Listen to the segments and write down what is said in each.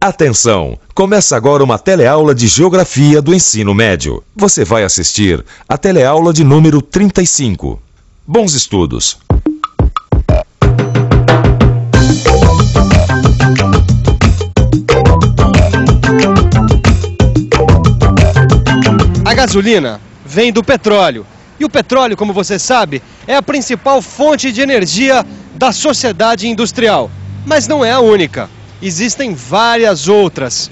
Atenção! Começa agora uma teleaula de Geografia do Ensino Médio. Você vai assistir a teleaula de número 35. Bons estudos! A gasolina vem do petróleo. E o petróleo, como você sabe, é a principal fonte de energia da sociedade industrial. Mas não é a única. Existem várias outras.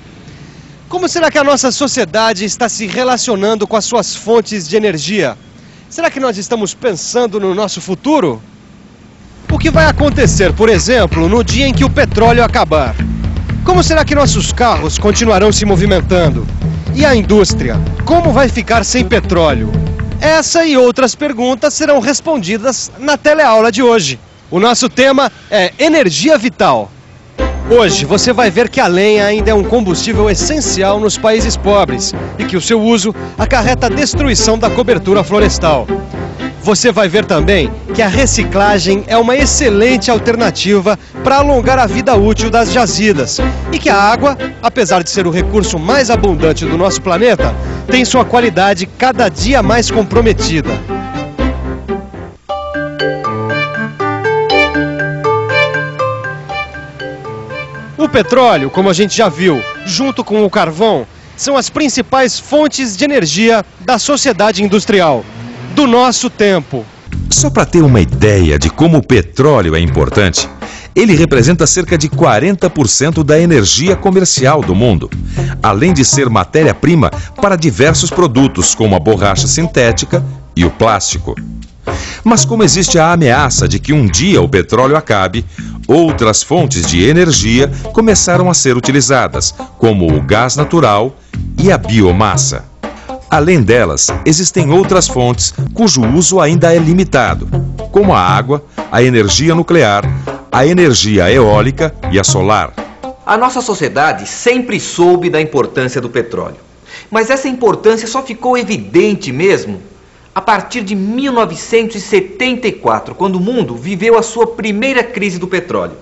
Como será que a nossa sociedade está se relacionando com as suas fontes de energia? Será que nós estamos pensando no nosso futuro? O que vai acontecer, por exemplo, no dia em que o petróleo acabar? Como será que nossos carros continuarão se movimentando? E a indústria? Como vai ficar sem petróleo? Essa e outras perguntas serão respondidas na teleaula de hoje. O nosso tema é energia vital. Hoje você vai ver que a lenha ainda é um combustível essencial nos países pobres e que o seu uso acarreta a destruição da cobertura florestal. Você vai ver também que a reciclagem é uma excelente alternativa para alongar a vida útil das jazidas e que a água, apesar de ser o recurso mais abundante do nosso planeta, tem sua qualidade cada dia mais comprometida. O petróleo, como a gente já viu, junto com o carvão, são as principais fontes de energia da sociedade industrial, do nosso tempo. Só para ter uma ideia de como o petróleo é importante, ele representa cerca de 40% da energia comercial do mundo, além de ser matéria-prima para diversos produtos, como a borracha sintética e o plástico. Mas como existe a ameaça de que um dia o petróleo acabe, outras fontes de energia começaram a ser utilizadas, como o gás natural e a biomassa. Além delas, existem outras fontes cujo uso ainda é limitado, como a água, a energia nuclear, a energia eólica e a solar. A nossa sociedade sempre soube da importância do petróleo. Mas essa importância só ficou evidente mesmo a partir de 1974, quando o mundo viveu a sua primeira crise do petróleo.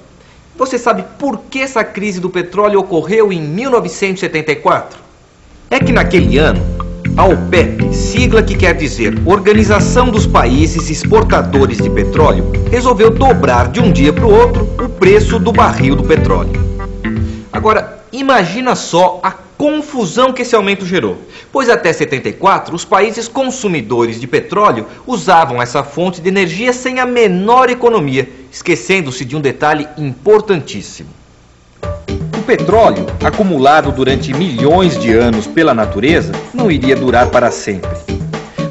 Você sabe por que essa crise do petróleo ocorreu em 1974? É que naquele ano, a OPEP, sigla que quer dizer Organização dos Países Exportadores de Petróleo, resolveu dobrar de um dia para o outro o preço do barril do petróleo. Agora, imagina só a confusão que esse aumento gerou, pois até 74 os países consumidores de petróleo usavam essa fonte de energia sem a menor economia, esquecendo-se de um detalhe importantíssimo. O petróleo, acumulado durante milhões de anos pela natureza, não iria durar para sempre.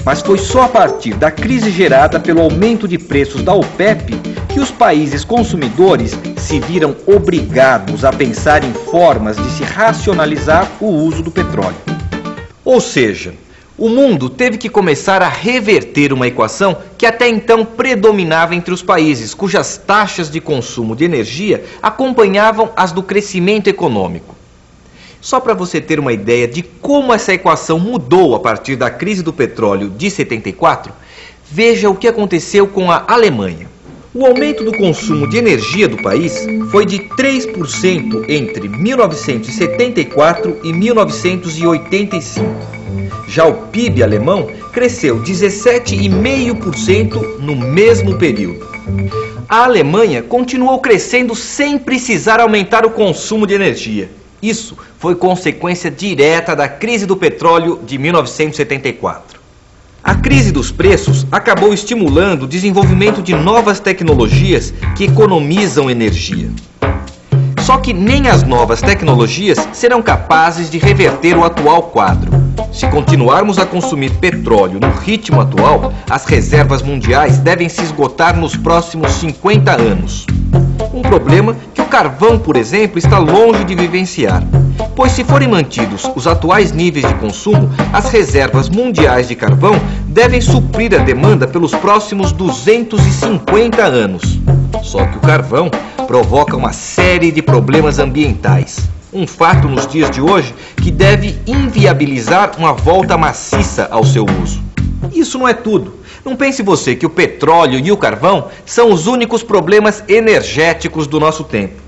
Mas foi só a partir da crise gerada pelo aumento de preços da OPEP que os países consumidores se viram obrigados a pensar em formas de se racionalizar o uso do petróleo. Ou seja, o mundo teve que começar a reverter uma equação que até então predominava entre os países, cujas taxas de consumo de energia acompanhavam as do crescimento econômico. Só para você ter uma ideia de como essa equação mudou a partir da crise do petróleo de 74, veja o que aconteceu com a Alemanha. O aumento do consumo de energia do país foi de 3% entre 1974 e 1985. Já o PIB alemão cresceu 17,5% no mesmo período. A Alemanha continuou crescendo sem precisar aumentar o consumo de energia. Isso foi consequência direta da crise do petróleo de 1974. A crise dos preços acabou estimulando o desenvolvimento de novas tecnologias que economizam energia. Só que nem as novas tecnologias serão capazes de reverter o atual quadro. Se continuarmos a consumir petróleo no ritmo atual, as reservas mundiais devem se esgotar nos próximos 50 anos. Um problema que o carvão, por exemplo, está longe de vivenciar. Pois se forem mantidos os atuais níveis de consumo, as reservas mundiais de carvão devem suprir a demanda pelos próximos 250 anos. Só que o carvão provoca uma série de problemas ambientais. Um fato nos dias de hoje que deve inviabilizar uma volta maciça ao seu uso. Isso não é tudo. Não pense você que o petróleo e o carvão são os únicos problemas energéticos do nosso tempo.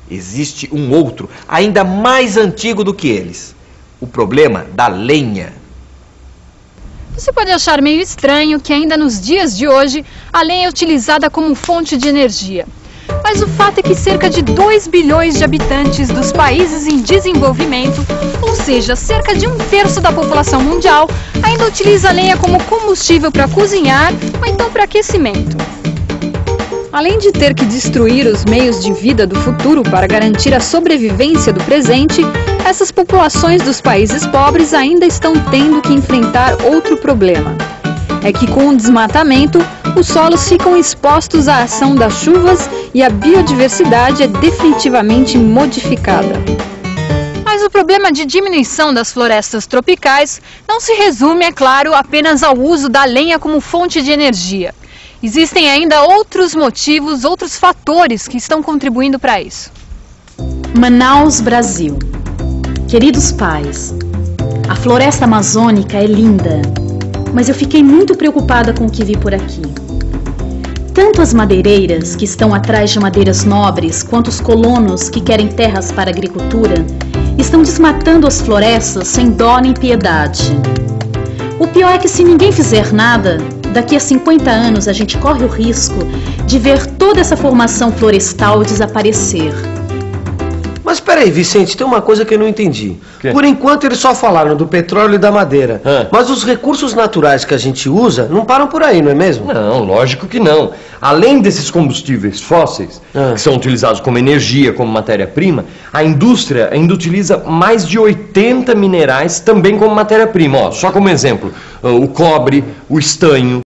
Existe um outro, ainda mais antigo do que eles. O problema da lenha. Você pode achar meio estranho que ainda nos dias de hoje a lenha é utilizada como fonte de energia. Mas o fato é que cerca de 2 bilhões de habitantes dos países em desenvolvimento, ou seja, cerca de 1/3 da população mundial, ainda utiliza a lenha como combustível para cozinhar ou então para aquecimento. Além de ter que destruir os meios de vida do futuro para garantir a sobrevivência do presente, essas populações dos países pobres ainda estão tendo que enfrentar outro problema. É que com o desmatamento, os solos ficam expostos à ação das chuvas e a biodiversidade é definitivamente modificada. Mas o problema de diminuição das florestas tropicais não se resume, é claro, apenas ao uso da lenha como fonte de energia. Existem ainda outros motivos, outros fatores que estão contribuindo para isso. Manaus, Brasil. Queridos pais, a floresta amazônica é linda, mas eu fiquei muito preocupada com o que vi por aqui. Tanto as madeireiras, que estão atrás de madeiras nobres, quanto os colonos que querem terras para agricultura, estão desmatando as florestas sem dó nem piedade. O pior é que se ninguém fizer nada, daqui a 50 anos a gente corre o risco de ver toda essa formação florestal desaparecer. Mas peraí, Vicente, tem uma coisa que eu não entendi. Por enquanto eles só falaram do petróleo e da madeira. Mas os recursos naturais que a gente usa não param por aí, não é mesmo? Não, lógico que não. Além desses combustíveis fósseis, que são utilizados como energia, como matéria-prima, a indústria ainda utiliza mais de 80 minerais também como matéria-prima. Só como exemplo, o cobre, o estanho,